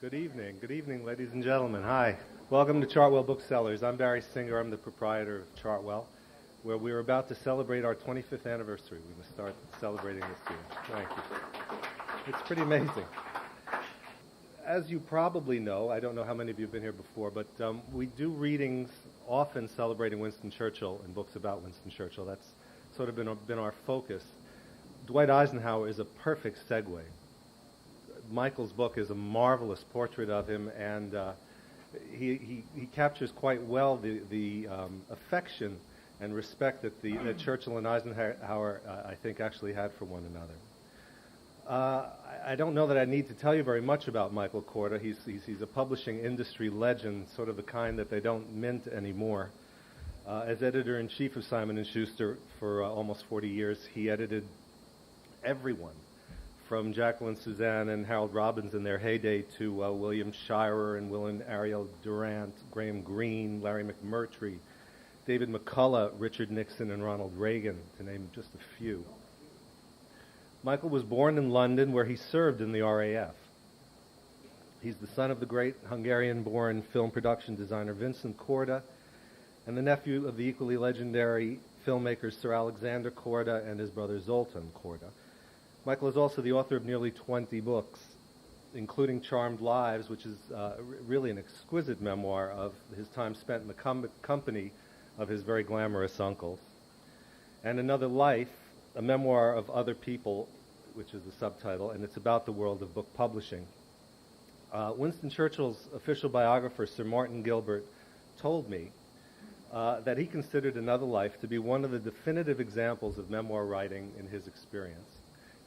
Good evening, ladies and gentlemen. Hi. Welcome to Chartwell Booksellers. I'm Barry Singer. I'm the proprietor of Chartwell, where we're about to celebrate our 25th anniversary. We must start celebrating this year. Thank you. It's pretty amazing. As you probably know, I don't know how many of you have been here before, but we do readings often celebrating Winston Churchill and books about Winston Churchill. That's sort of been our focus. Dwight Eisenhower is a perfect segue. Michael's book is a marvelous portrait of him, and he captures quite well the affection and respect that Churchill and Eisenhower, I think, actually had for one another. I don't know that I need to tell you very much about Michael Korda. He's a publishing industry legend, sort of the kind that they don't mint anymore. As editor-in-chief of Simon & Schuster for almost 40 years, he edited everyone, from Jacqueline Suzanne and Harold Robbins in their heyday to William Shirer and Willin Ariel Durant, Graham Greene, Larry McMurtry, David McCullough, Richard Nixon, and Ronald Reagan, to name just a few. Michael was born in London, where he served in the RAF. He's the son of the great Hungarian-born film production designer Vincent Korda and the nephew of the equally legendary filmmakers Sir Alexander Korda and his brother Zoltan Korda. Michael is also the author of nearly 20 books, including Charmed Lives, which is really an exquisite memoir of his time spent in the company of his very glamorous uncles, and Another Life, a memoir of other people, which is the subtitle, and it's about the world of book publishing. Winston Churchill's official biographer, Sir Martin Gilbert, told me that he considered Another Life to be one of the definitive examples of memoir writing in his experience,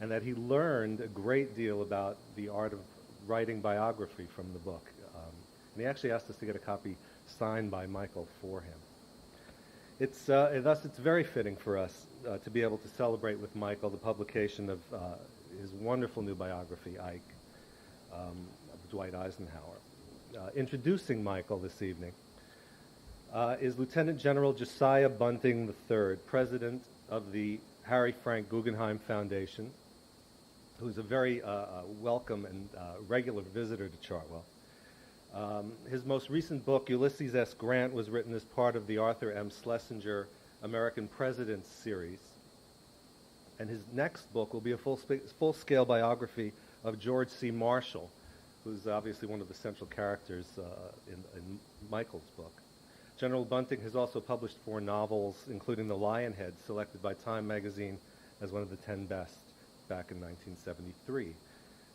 and that he learned a great deal about the art of writing biography from the book. And he actually asked us to get a copy signed by Michael for him. Thus, it's very fitting for us to be able to celebrate with Michael the publication of his wonderful new biography, IKE, of Dwight Eisenhower. Introducing Michael this evening is Lieutenant General Josiah Bunting III, President of the Harry Frank Guggenheim Foundation, who's a very welcome and regular visitor to Chartwell. His most recent book, Ulysses S. Grant, was written as part of the Arthur M. Schlesinger American Presidents series. And his next book will be a full-scale biography of George C. Marshall, who's obviously one of the central characters in Michael's book. General Bunting has also published 4 novels, including The Lionhead, selected by Time magazine as one of the 10 best back in 1973.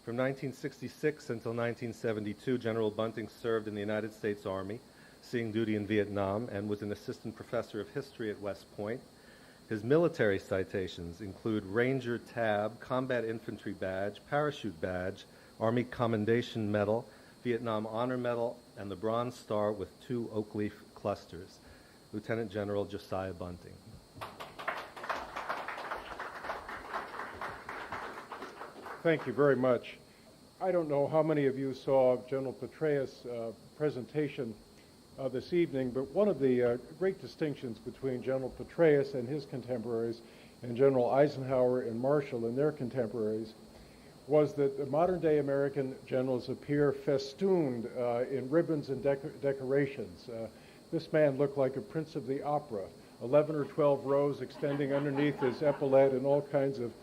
From 1966 until 1972, General Bunting served in the United States Army, seeing duty in Vietnam, and was an assistant professor of history at West Point. His military citations include Ranger Tab, Combat Infantry Badge, Parachute Badge, Army Commendation Medal, Vietnam Honor Medal, and the Bronze Star with 2 oak leaf clusters. Lieutenant General Josiah Bunting. Thank you very much. I don't know how many of you saw General Petraeus' presentation this evening, but one of the great distinctions between General Petraeus and his contemporaries and General Eisenhower and Marshall and their contemporaries was that the modern-day American generals appear festooned in ribbons and decorations. This man looked like a prince of the opera, 11 or 12 rows extending underneath his epaulette and all kinds of.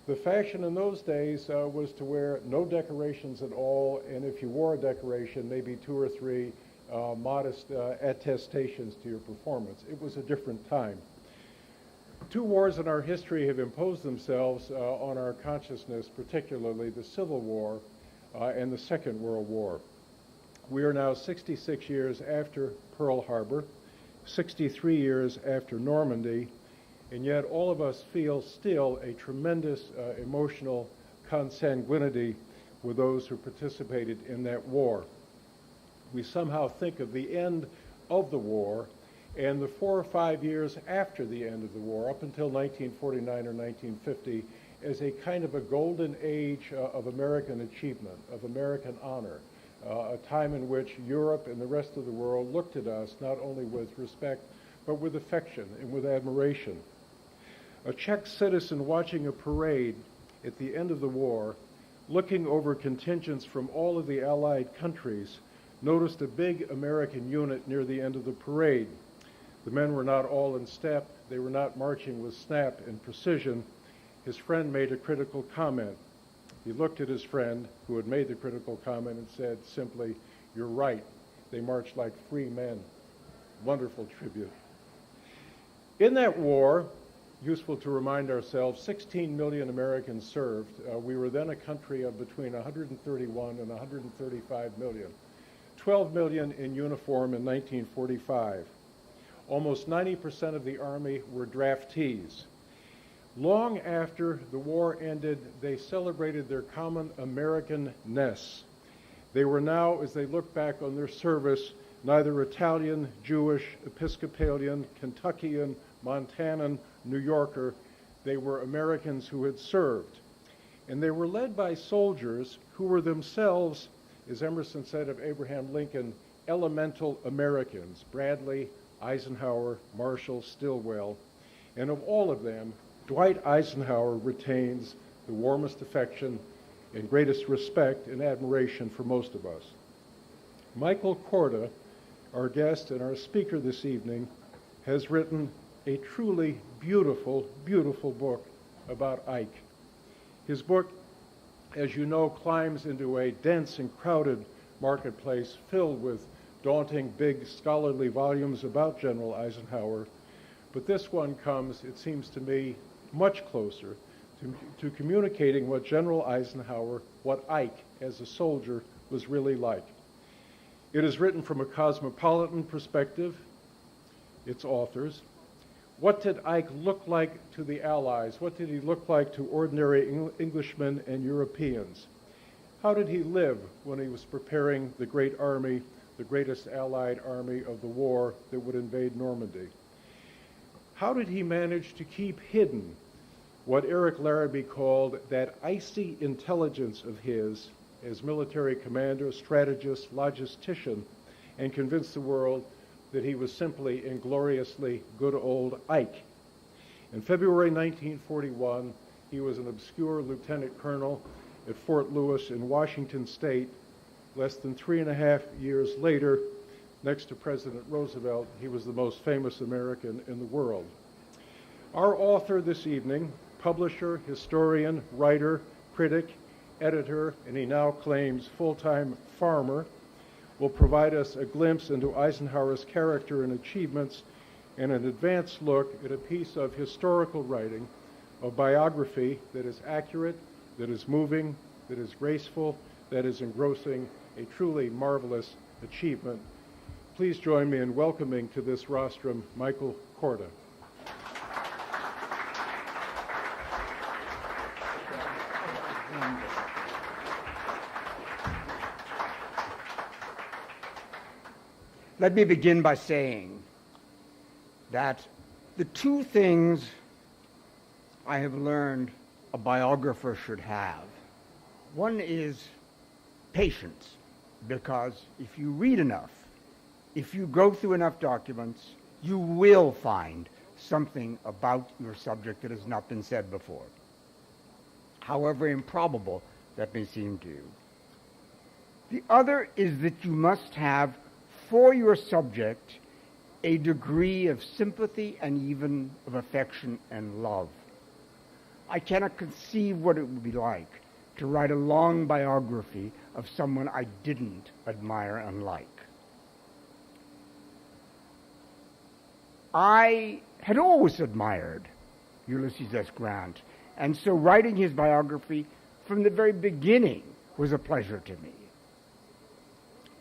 The fashion in those days was to wear no decorations at all, and if you wore a decoration, maybe 2 or 3 modest attestations to your performance. It was a different time. 2 wars in our history have imposed themselves on our consciousness, particularly the Civil War and the Second World War. We are now 66 years after Pearl Harbor, 63 years after Normandy, and yet all of us feel still a tremendous emotional consanguinity with those who participated in that war. We somehow think of the end of the war and the 4 or 5 years after the end of the war, up until 1949 or 1950, as a kind of a golden age of American achievement, of American honor, a time in which Europe and the rest of the world looked at us not only with respect, but with affection and with admiration. A Czech citizen watching a parade at the end of the war looking over contingents from all of the Allied countries, noticed a big American unit near the end of the parade. The men were not all in step. They were not marching with snap and precision. His friend made a critical comment. He looked at his friend who had made the critical comment and said simply, "You're right. They marched like free men." Wonderful tribute. In that war, useful to remind ourselves, 16 million Americans served. We were then a country of between 131 and 135 million. 12 million in uniform in 1945. Almost 90% of the Army were draftees. Long after the war ended, they celebrated their common American-ness. They were now, as they look back on their service, neither Italian, Jewish, Episcopalian, Kentuckian, Montanan, New Yorker. They were Americans who had served. And they were led by soldiers who were themselves, as Emerson said of Abraham Lincoln, elemental Americans: Bradley, Eisenhower, Marshall, Stilwell. And of all of them, Dwight Eisenhower retains the warmest affection and greatest respect and admiration for most of us. Michael Korda, our guest and our speaker this evening, has written a truly beautiful, beautiful book about Ike. His book, as you know, climbs into a dense and crowded marketplace filled with daunting, big, scholarly volumes about General Eisenhower. But this one comes, it seems to me, much closer to communicating what General Eisenhower, what Ike as a soldier was really like. It is written from a cosmopolitan perspective, its authors. What did Ike look like to the Allies? What did he look like to ordinary Englishmen and Europeans? How did he live when he was preparing the great army, the greatest Allied army of the war that would invade Normandy? How did he manage to keep hidden what Eric Larrabee called that icy intelligence of his as military commander, strategist, logistician, and convince the world that he was simply and gloriously good old Ike? In February 1941, he was an obscure lieutenant colonel at Fort Lewis in Washington State. Less than 3.5 years later, next to President Roosevelt, he was the most famous American in the world. Our author this evening, publisher, historian, writer, critic, editor, and he now claims full-time farmer, will provide us a glimpse into Eisenhower's character and achievements and an advanced look at a piece of historical writing, a biography that is accurate, that is moving, that is graceful, that is engrossing, a truly marvelous achievement. Please join me in welcoming to this rostrum Michael Korda. Let me begin by saying that the two things I have learned a biographer should have. One is patience, because if you read enough, if you go through enough documents, you will find something about your subject that has not been said before, however improbable that may seem to you. The other is that you must have for your subject a degree of sympathy and even of affection and love. I cannot conceive what it would be like to write a long biography of someone I didn't admire and like. I had always admired Ulysses S. Grant, and so writing his biography from the very beginning was a pleasure to me.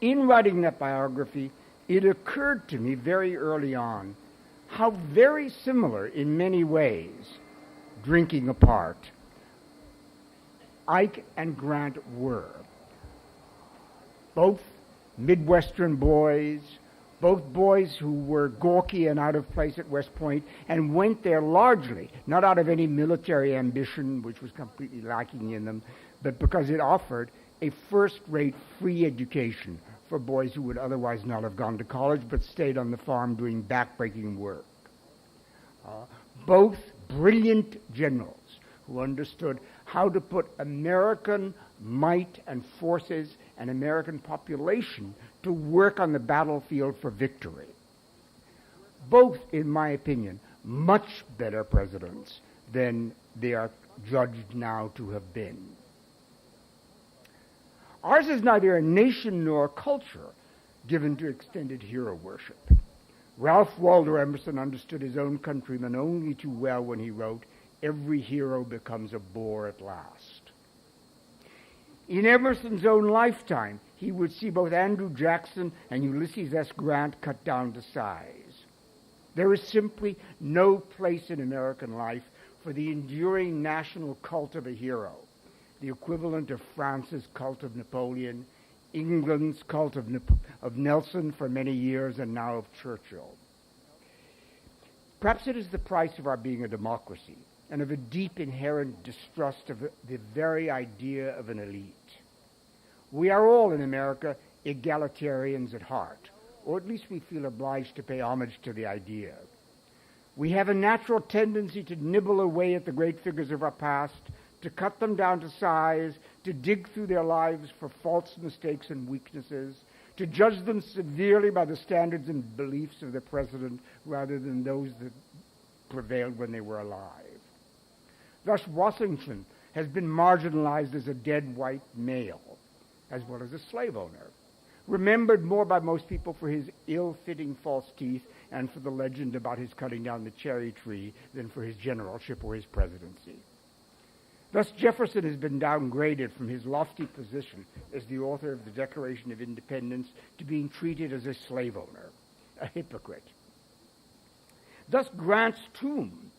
In writing that biography, it occurred to me very early on how very similar in many ways, drinking apart, Ike and Grant were. Both Midwestern boys, both boys who were gawky and out of place at West Point and went there largely, not out of any military ambition, which was completely lacking in them, but because it offered a first-rate free education for boys who would otherwise not have gone to college but stayed on the farm doing backbreaking work. Both brilliant generals who understood how to put American might and forces and American population to work on the battlefield for victory. Both, in my opinion, much better presidents than they are judged now to have been. Ours is neither a nation nor a culture given to extended hero worship. Ralph Waldo Emerson understood his own countrymen only too well when he wrote, "Every hero becomes a bore at last." In Emerson's own lifetime, he would see both Andrew Jackson and Ulysses S. Grant cut down to size. There is simply no place in American life for the enduring national cult of a hero, the equivalent of France's cult of Napoleon, England's cult of Nelson for many years, and now of Churchill. Perhaps it is the price of our being a democracy and of a deep inherent distrust of the very idea of an elite. We are all in America egalitarians at heart, or at least we feel obliged to pay homage to the idea. We have a natural tendency to nibble away at the great figures of our past, to cut them down to size, to dig through their lives for faults, mistakes, and weaknesses, to judge them severely by the standards and beliefs of the president rather than those that prevailed when they were alive. Thus, Washington has been marginalized as a dead white male, as well as a slave owner, remembered more by most people for his ill-fitting false teeth and for the legend about his cutting down the cherry tree than for his generalship or his presidency. Thus, Jefferson has been downgraded from his lofty position as the author of the Declaration of Independence to being treated as a slave owner, a hypocrite. Thus, Grant's tomb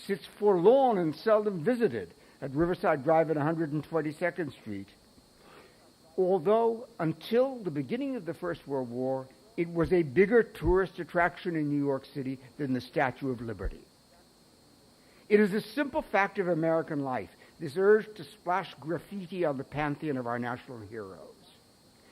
sits forlorn and seldom visited at Riverside Drive and 122nd Street, although until the beginning of the First World War, it was a bigger tourist attraction in New York City than the Statue of Liberty. It is a simple fact of American life, this urge to splash graffiti on the pantheon of our national heroes.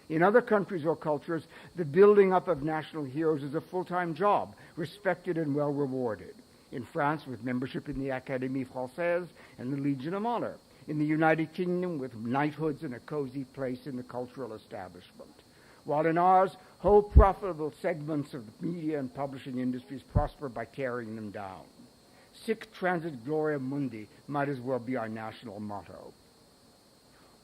In other countries or cultures, the building up of national heroes is a full-time job, respected and well rewarded. In France, with membership in the Académie Française and the Legion of Honor. In the United Kingdom, with knighthoods and a cozy place in the cultural establishment. While in ours, whole profitable segments of the media and publishing industries prosper by tearing them down. Sic transit gloria mundi might as well be our national motto.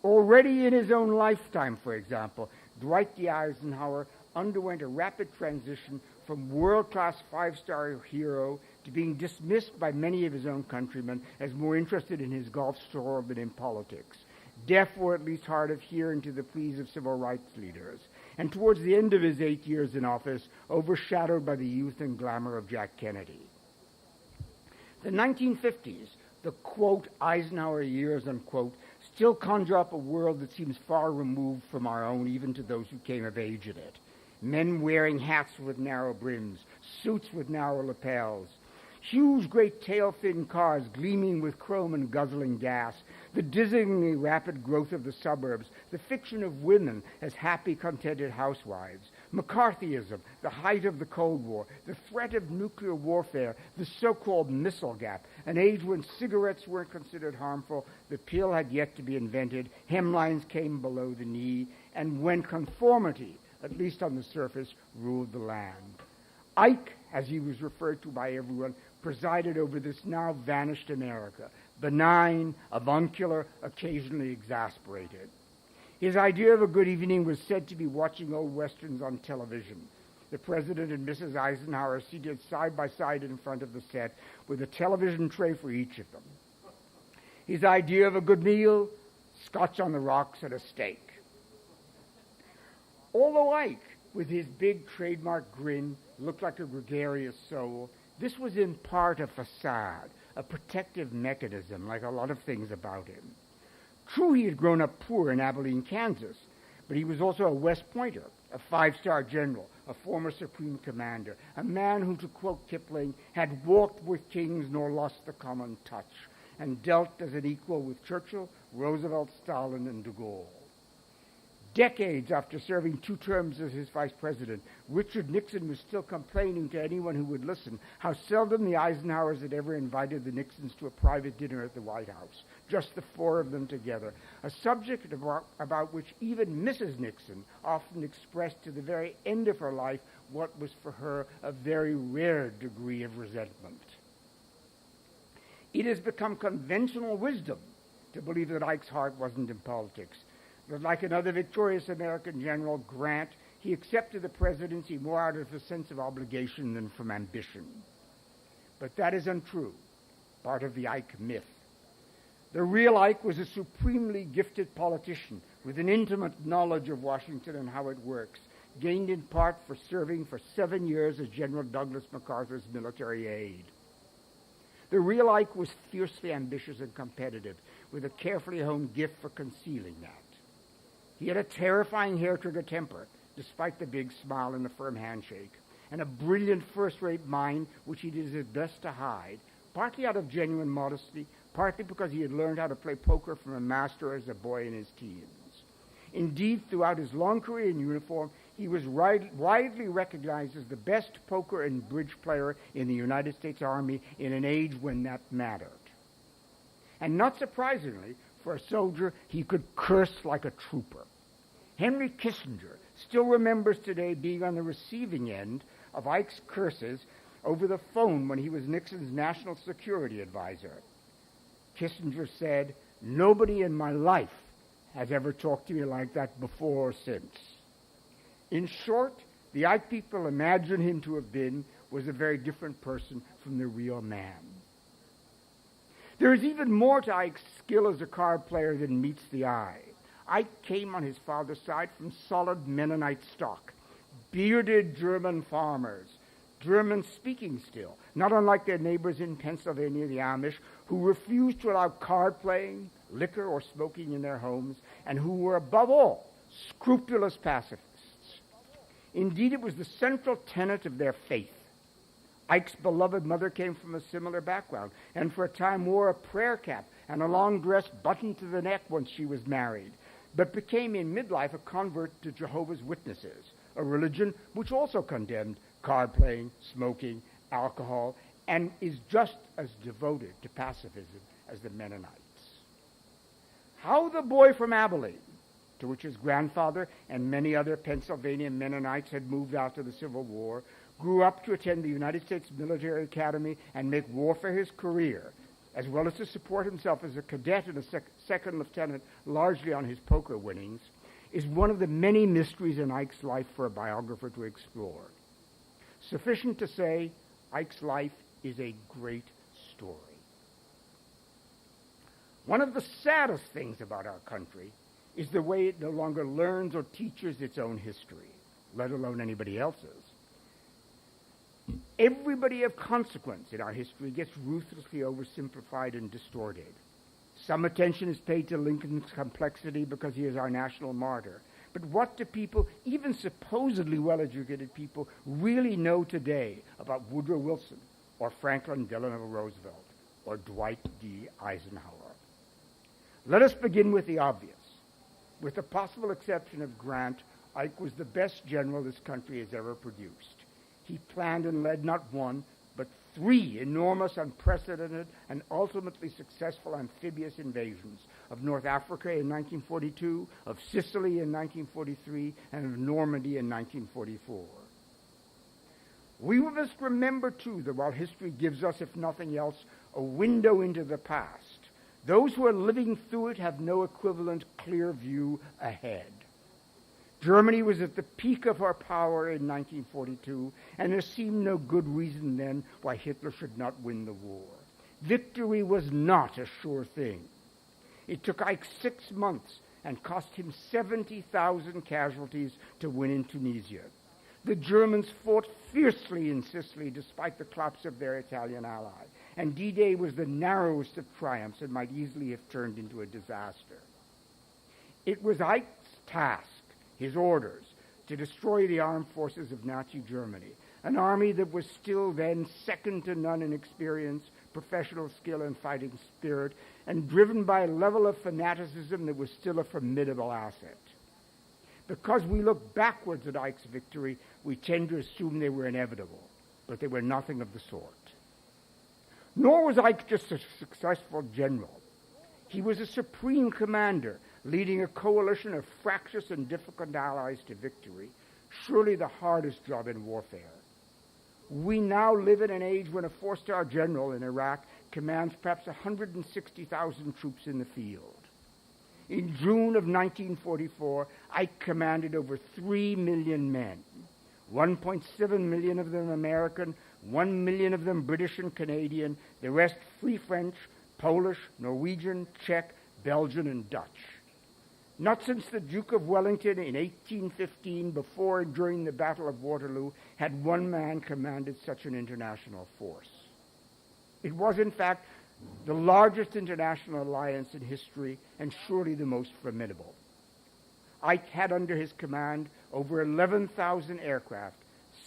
Already in his own lifetime, for example, Dwight D. Eisenhower underwent a rapid transition from world-class five-star hero to being dismissed by many of his own countrymen as more interested in his golf store than in politics, deaf or at least hard of hearing to the pleas of civil rights leaders, and towards the end of his 8 years in office, overshadowed by the youth and glamour of Jack Kennedy. The 1950s, the, quote, Eisenhower years, unquote, still conjure up a world that seems far removed from our own, even to those who came of age in it. Men wearing hats with narrow brims, suits with narrow lapels, huge great tail-fin cars gleaming with chrome and guzzling gas, the dizzyingly rapid growth of the suburbs, the fiction of women as happy, contented housewives, McCarthyism, the height of the Cold War, the threat of nuclear warfare, the so-called missile gap, an age when cigarettes weren't considered harmful, the pill had yet to be invented, hemlines came below the knee, and when conformity, at least on the surface, ruled the land. Ike, as he was referred to by everyone, presided over this now vanished America, benign, avuncular, occasionally exasperated. His idea of a good evening was said to be watching old westerns on television. The President and Mrs. Eisenhower seated side by side in front of the set with a television tray for each of them. His idea of a good meal, scotch on the rocks and a steak. Although Ike, with his big trademark grin, looked like a gregarious soul, this was in part a facade, a protective mechanism, like a lot of things about him. True, he had grown up poor in Abilene, Kansas, but he was also a West Pointer, a five-star general, a former Supreme Commander, a man who, to quote Kipling, had walked with kings nor lost the common touch, and dealt as an equal with Churchill, Roosevelt, Stalin, and de Gaulle. Decades after serving 2 terms as his vice president, Richard Nixon was still complaining to anyone who would listen how seldom the Eisenhowers had ever invited the Nixons to a private dinner at the White House, just the 4 of them together, a subject about which even Mrs. Nixon often expressed to the very end of her life what was for her a very rare degree of resentment. It has become conventional wisdom to believe that Ike's heart wasn't in politics. But like another victorious American general, Grant, he accepted the presidency more out of a sense of obligation than from ambition. But that is untrue, part of the Ike myth. The real Ike was a supremely gifted politician with an intimate knowledge of Washington and how it works, gained in part for serving for 7 years as General Douglas MacArthur's military aide. The real Ike was fiercely ambitious and competitive, with a carefully honed gift for concealing that. He had a terrifying hair-trigger temper, despite the big smile and the firm handshake, and a brilliant first-rate mind which he did his best to hide, partly out of genuine modesty, partly because he had learned how to play poker from a master as a boy in his teens. Indeed, throughout his long career in uniform, he was widely recognized as the best poker and bridge player in the United States Army in an age when that mattered. And not surprisingly, for a soldier, he could curse like a trooper. Henry Kissinger still remembers today being on the receiving end of Ike's curses over the phone when he was Nixon's national security advisor. Kissinger said, "Nobody in my life has ever talked to me like that before or since." In short, the Ike people imagine him to have been was a very different person from the real man. There is even more to Ike's skill as a card player than meets the eye. Ike came on his father's side from solid Mennonite stock, bearded German farmers, German-speaking still, not unlike their neighbors in Pennsylvania, the Amish, who refused to allow card playing, liquor, or smoking in their homes, and who were, above all, scrupulous pacifists. Indeed, it was the central tenet of their faith. Ike's beloved mother came from a similar background, and for a time wore a prayer cap and a long dress buttoned to the neck once she was married, but became in midlife a convert to Jehovah's Witnesses, a religion which also condemned card playing, smoking, alcohol, and is just as devoted to pacifism as the Mennonites. How the boy from Abilene, to which his grandfather and many other Pennsylvania Mennonites had moved after the Civil War, grew up to attend the United States Military Academy and make war for his career, as well as to support himself as a cadet and a second lieutenant largely on his poker winnings, is one of the many mysteries in Ike's life for a biographer to explore. Sufficient to say, Ike's life is a great story. One of the saddest things about our country is the way it no longer learns or teaches its own history, let alone anybody else's. Everybody of consequence in our history gets ruthlessly oversimplified and distorted. Some attention is paid to Lincoln's complexity because he is our national martyr. But what do people, even supposedly well-educated people, really know today about Woodrow Wilson or Franklin Delano Roosevelt or Dwight D. Eisenhower? Let us begin with the obvious. With the possible exception of Grant, Ike was the best general this country has ever produced. He planned and led not one, but 3 enormous, unprecedented, and ultimately successful amphibious invasions of North Africa in 1942, of Sicily in 1943, and of Normandy in 1944. We must remember, too, that while history gives us, if nothing else, a window into the past, those who are living through it have no equivalent clear view ahead. Germany was at the peak of her power in 1942, and there seemed no good reason then why Hitler should not win the war. Victory was not a sure thing. It took Ike 6 months and cost him 70,000 casualties to win in Tunisia. The Germans fought fiercely in Sicily despite the collapse of their Italian ally, and D-Day was the narrowest of triumphs and might easily have turned into a disaster. It was Ike's task, his orders, to destroy the armed forces of Nazi Germany, an army that was still then second to none in experience, professional skill, and fighting spirit, and driven by a level of fanaticism that was still a formidable asset. Because we look backwards at Ike's victory, we tend to assume they were inevitable, but they were nothing of the sort. Nor was Ike just a successful general. He was a supreme commander, leading a coalition of fractious and difficult allies to victory, surely the hardest job in warfare. We now live in an age when a four-star general in Iraq commands perhaps 160,000 troops in the field. In June of 1944, Ike commanded over 3 million men, 1.7 million of them American, 1 million of them British and Canadian, the rest Free French, Polish, Norwegian, Czech, Belgian, and Dutch. Not since the Duke of Wellington in 1815, before and during the Battle of Waterloo, had one man commanded such an international force. It was, in fact, the largest international alliance in history and surely the most formidable. Ike had under his command over 11,000 aircraft,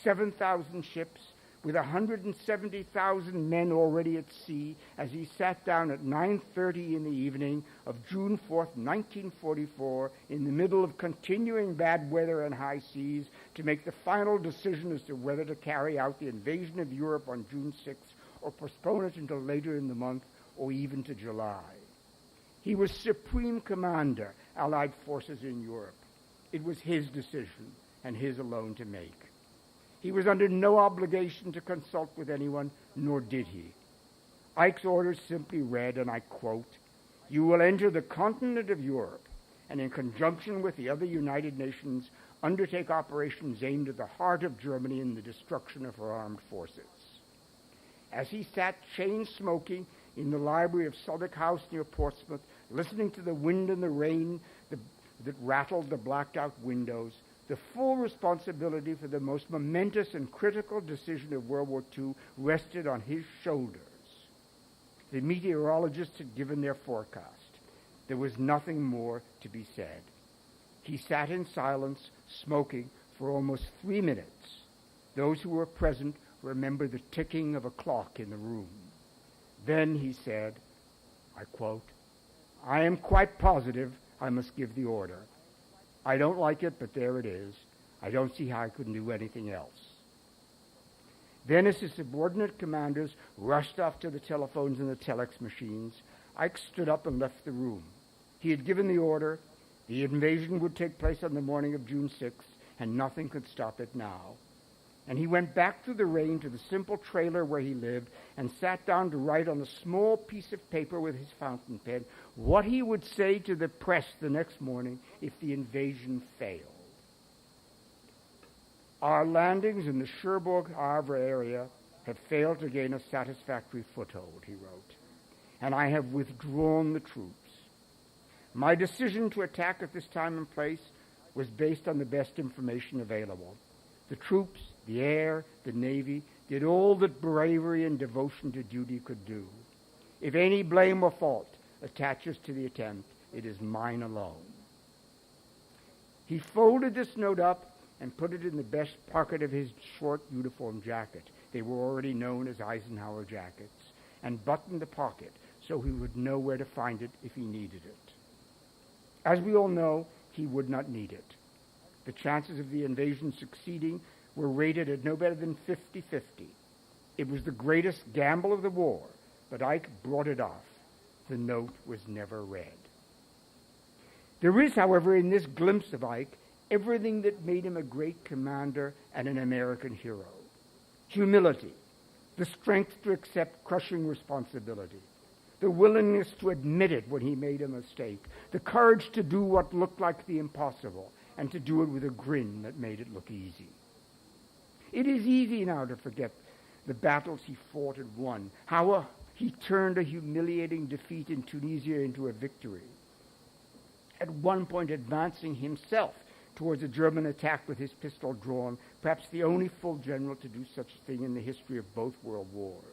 7,000 ships, with 170,000 men already at sea as he sat down at 9:30 in the evening of June 4th, 1944, in the middle of continuing bad weather and high seas to make the final decision as to whether to carry out the invasion of Europe on June 6th or postpone it until later in the month or even to July. He was supreme commander, Allied forces in Europe. It was his decision and his alone to make. He was under no obligation to consult with anyone, nor did he. Ike's orders simply read, and I quote, "You will enter the continent of Europe, and in conjunction with the other United Nations, undertake operations aimed at the heart of Germany and the destruction of her armed forces." As he sat chain-smoking in the library of Southwark House near Portsmouth, listening to the wind and the rain that rattled the blacked-out windows, the full responsibility for the most momentous and critical decision of World War II rested on his shoulders. The meteorologists had given their forecast. There was nothing more to be said. He sat in silence, smoking, for almost 3 minutes. Those who were present remember the ticking of a clock in the room. Then he said, I quote, "I am quite positive I must give the order. I don't like it, but there it is. I don't see how I could do anything else." Then, as his subordinate commanders rushed off to the telephones and the telex machines, Ike stood up and left the room. He had given the order. The invasion would take place on the morning of June 6th, and nothing could stop it now. And he went back through the rain to the simple trailer where he lived and sat down to write on a small piece of paper with his fountain pen what he would say to the press the next morning if the invasion failed. "Our landings in the Cherbourg-Havre area have failed to gain a satisfactory foothold," he wrote, "and I have withdrawn the troops. My decision to attack at this time and place was based on the best information available. The troops, the air, the Navy, did all that bravery and devotion to duty could do. If any blame or fault attaches to the attempt, it is mine alone." He folded this note up and put it in the best pocket of his short uniform jacket. They were already known as Eisenhower jackets, and buttoned the pocket so he would know where to find it if he needed it. As we all know, he would not need it. The chances of the invasion succeeding were rated at no better than 50-50. It was the greatest gamble of the war, but Ike brought it off. The note was never read. There is, however, in this glimpse of Ike, everything that made him a great commander and an American hero. Humility, the strength to accept crushing responsibility, the willingness to admit it when he made a mistake, the courage to do what looked like the impossible, and to do it with a grin that made it look easy. It is easy now to forget the battles he fought and won, how he turned a humiliating defeat in Tunisia into a victory, at one point advancing himself towards a German attack with his pistol drawn, perhaps the only full general to do such a thing in the history of both world wars.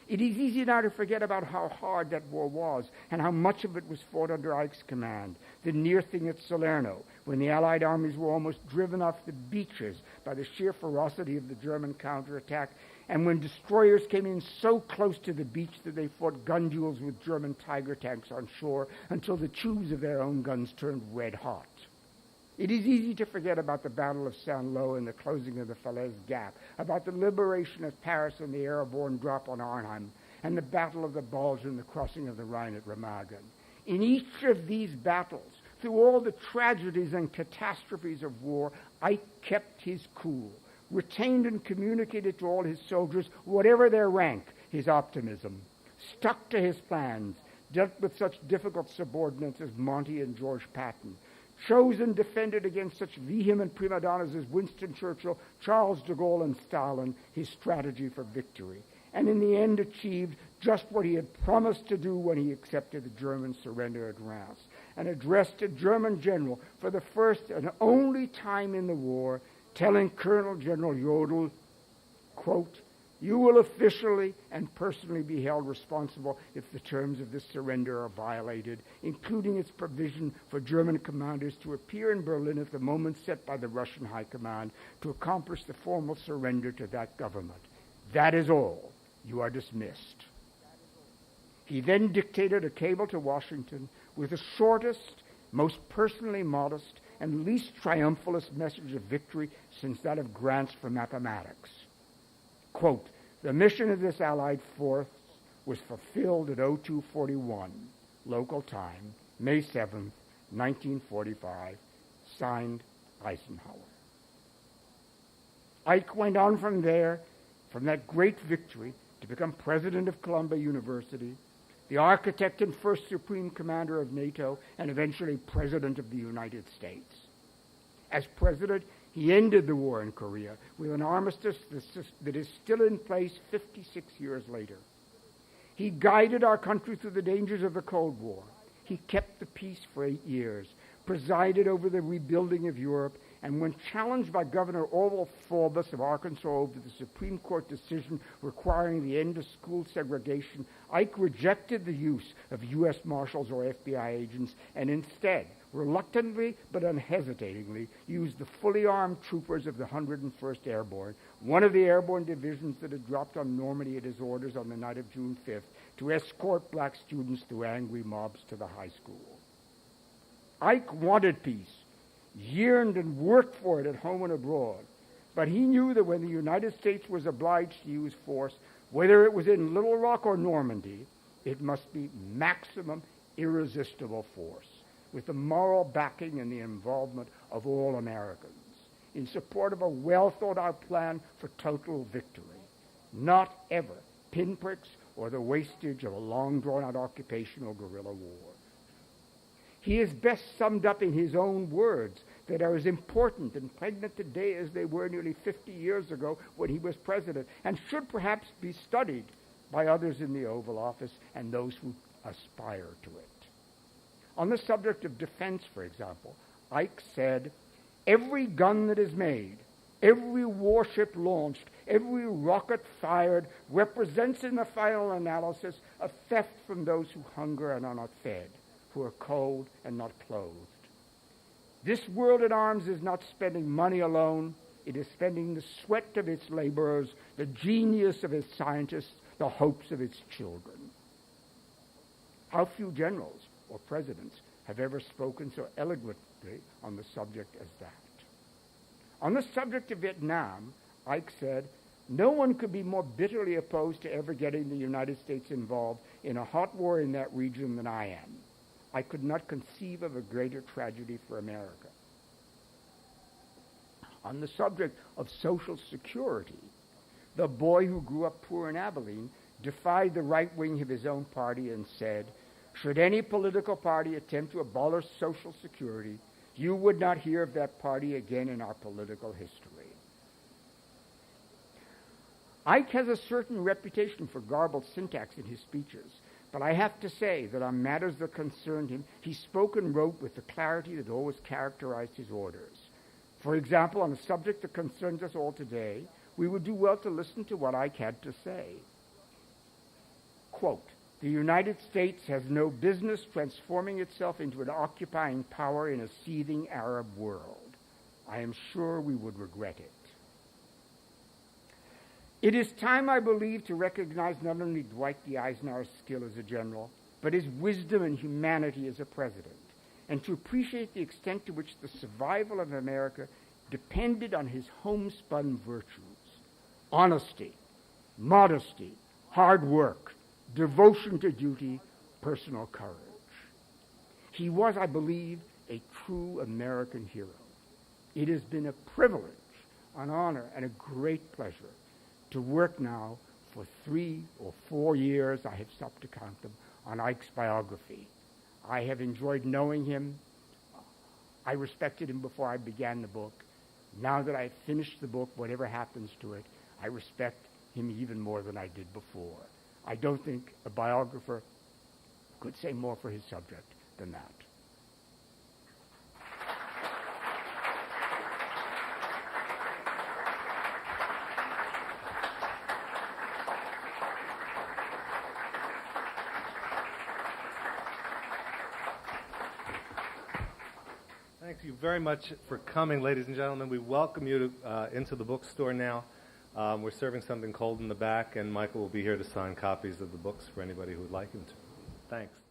It is easy now to forget about how hard that war was and how much of it was fought under Ike's command. The near thing at Salerno, when the Allied armies were almost driven off the beaches by the sheer ferocity of the German counterattack, and when destroyers came in so close to the beach that they fought gun duels with German Tiger tanks on shore until the tubes of their own guns turned red hot. It is easy to forget about the Battle of Saint-Lô and the closing of the Falaise Gap, about the liberation of Paris and the airborne drop on Arnhem, and the Battle of the Bulge and the crossing of the Rhine at Remagen. In each of these battles, through all the tragedies and catastrophes of war, Ike kept his cool, retained and communicated to all his soldiers, whatever their rank, his optimism, stuck to his plans, dealt with such difficult subordinates as Monty and George Patton, chose and defended against such vehement prima donnas as Winston Churchill, Charles de Gaulle, and Stalin his strategy for victory, and in the end achieved just what he had promised to do when he accepted the German surrender at Reims, and addressed a German general for the first and only time in the war, telling Colonel General Jodl, quote, "You will officially and personally be held responsible if the terms of this surrender are violated, including its provision for German commanders to appear in Berlin at the moment set by the Russian High Command to accomplish the formal surrender to that government. That is all. You are dismissed." He then dictated a cable to Washington with the shortest, most personally modest, and least triumphalist message of victory since that of Grant's for mathematics. Quote, "The mission of this Allied force was fulfilled at 0241, local time, May 7th, 1945, signed Eisenhower." Ike went on from there, from that great victory, to become president of Columbia University, the architect and first supreme commander of NATO, and eventually president of the United States. As president, he ended the war in Korea with an armistice that is still in place 56 years later. He guided our country through the dangers of the Cold War. He kept the peace for 8 years, presided over the rebuilding of Europe, and when challenged by Governor Orwell Forbes of Arkansas over the Supreme Court decision requiring the end of school segregation, Ike rejected the use of U.S. Marshals or FBI agents and instead, reluctantly but unhesitatingly, used the fully armed troopers of the 101st Airborne, one of the airborne divisions that had dropped on Normandy at his orders on the night of June 5th, to escort black students through angry mobs to the high school. Ike wanted peace, yearned and worked for it at home and abroad, but he knew that when the United States was obliged to use force, whether it was in Little Rock or Normandy, it must be maximum irresistible force, with the moral backing and the involvement of all Americans, in support of a well-thought-out plan for total victory, not ever pinpricks or the wastage of a long drawn-out occupation or guerrilla war. He is best summed up in his own words that are as important and pregnant today as they were nearly 50 years ago when he was president, and should perhaps be studied by others in the Oval Office and those who aspire to it. On the subject of defense, for example, Ike said, "Every gun that is made, every warship launched, every rocket fired represents in the final analysis a theft from those who hunger and are not fed, who are cold and not clothed. This world at arms is not spending money alone. It is spending the sweat of its laborers, the genius of its scientists, the hopes of its children." How few generals or presidents have ever spoken so eloquently on the subject as that. On the subject of Vietnam, Ike said, "No one could be more bitterly opposed to ever getting the United States involved in a hot war in that region than I am. I could not conceive of a greater tragedy for America." On the subject of Social Security, the boy who grew up poor in Abilene defied the right wing of his own party and said, "Should any political party attempt to abolish Social Security, you would not hear of that party again in our political history." Ike has a certain reputation for garbled syntax in his speeches, but I have to say that on matters that concerned him, he spoke and wrote with the clarity that always characterized his orders. For example, on a subject that concerns us all today, we would do well to listen to what Ike had to say. Quote, "The United States has no business transforming itself into an occupying power in a seething Arab world. I am sure we would regret it." It is time, I believe, to recognize not only Dwight D. Eisenhower's skill as a general, but his wisdom and humanity as a president, and to appreciate the extent to which the survival of America depended on his homespun virtues: honesty, modesty, hard work, devotion to duty, personal courage. He was, I believe, a true American hero. It has been a privilege, an honor, and a great pleasure to work now for 3 or 4 years, I have stopped to count them, on Ike's biography. I have enjoyed knowing him. I respected him before I began the book. Now that I've finished the book, whatever happens to it, I respect him even more than I did before. I don't think a biographer could say more for his subject than that. Thank you very much for coming, ladies and gentlemen. We welcome you into the bookstore now. We're serving something cold in the back, and Michael will be here to sign copies of the books for anybody who would like him to. Thanks.